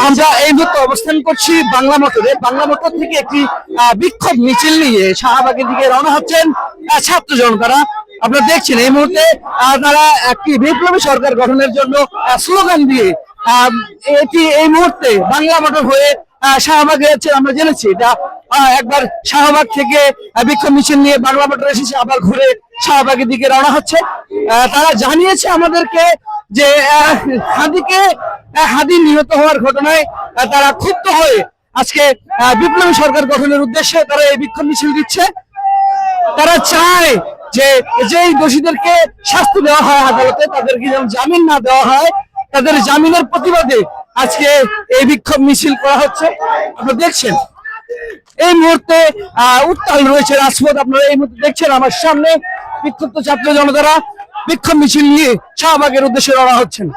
আমরা এই মুহূর্তে অবস্থান করছি বাংলা মোটরে। বাংলা মোটর থেকে একটি বিক্ষোভ মিছিল নিয়ে শাহবাগের দিকে রওনা হচ্ছেন ছাত্র জনতারা। আপনারা দেখছেন এই মুহূর্তে তারা একটি বিপ্লবী সরকার গঠনের জন্য স্লোগান দিয়ে এটি এই মুহূর্তে বাংলা মোটর হয়ে শাহবাগে যাচ্ছে। আমরা জেনেছি এটা একবার শাহবাগ থেকে বিক্ষোভ মিছিল নিয়ে বাংলা মোটর এসেছে, আবার ঘুরে শাহবাগের দিকে রওনা হচ্ছে। তারা জানিয়েছে আমাদেরকে যে হাদি নিহত হওয়ার ঘটনায় তারা ক্ষুব্ধ হয়ে আজকে বিপ্লবী সরকার গঠনের উদ্দেশ্যে তারা এই বিক্ষোভ মিছিল দিচ্ছে। তারা চায় যে যেই দোষীদেরকে শাস্তি দেওয়া হয় আদালতে, তাদেরকে যেন জামিন না দেওয়া হয়, তাদের জামিনের প্রতিবাদে আজকে এই বিক্ষোভ মিছিল করা হচ্ছে। আপনারা দেখছেন এই মুহূর্তে উত্তাল রয়েছে রাজপথ। আপনারা এই মুহূর্তে দেখছেন আমার সামনে বিক্ষুব্ধ ছাত্র জনতারা বিক্ষোভ মিছিল নিয়ে শাহবাগের উদ্দেশ্যে রওনা হচ্ছেন।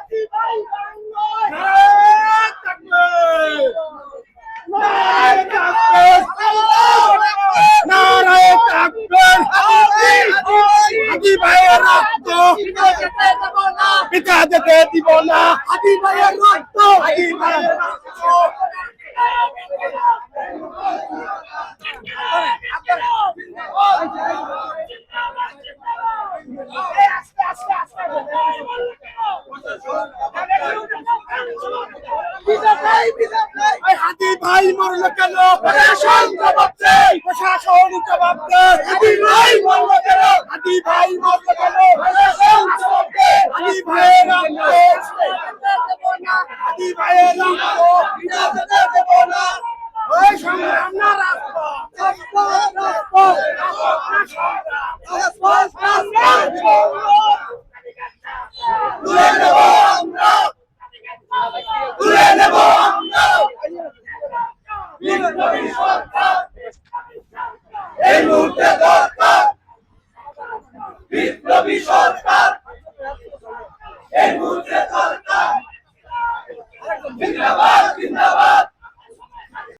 হাদি ভাই মরলো কেন? প্রশাসন জবাব দেয়, প্রশাসন জবাব দেয়। হাদি ভাই মরলো কেন? হাদি ভাই মরলো কেন? প্রশাসন জবাব দেয়। হাদি ভাইয়ের রক্ত, হাদি ভাইয়ের রক্ত বিনাতে দেব না। ওই সংগ্রাম না তুলে নেব আমরা, তুলে নেব আমরা। বিপ্লবী সরকার এই মুহূর্তে দরকার, বিপ্লবী সরকার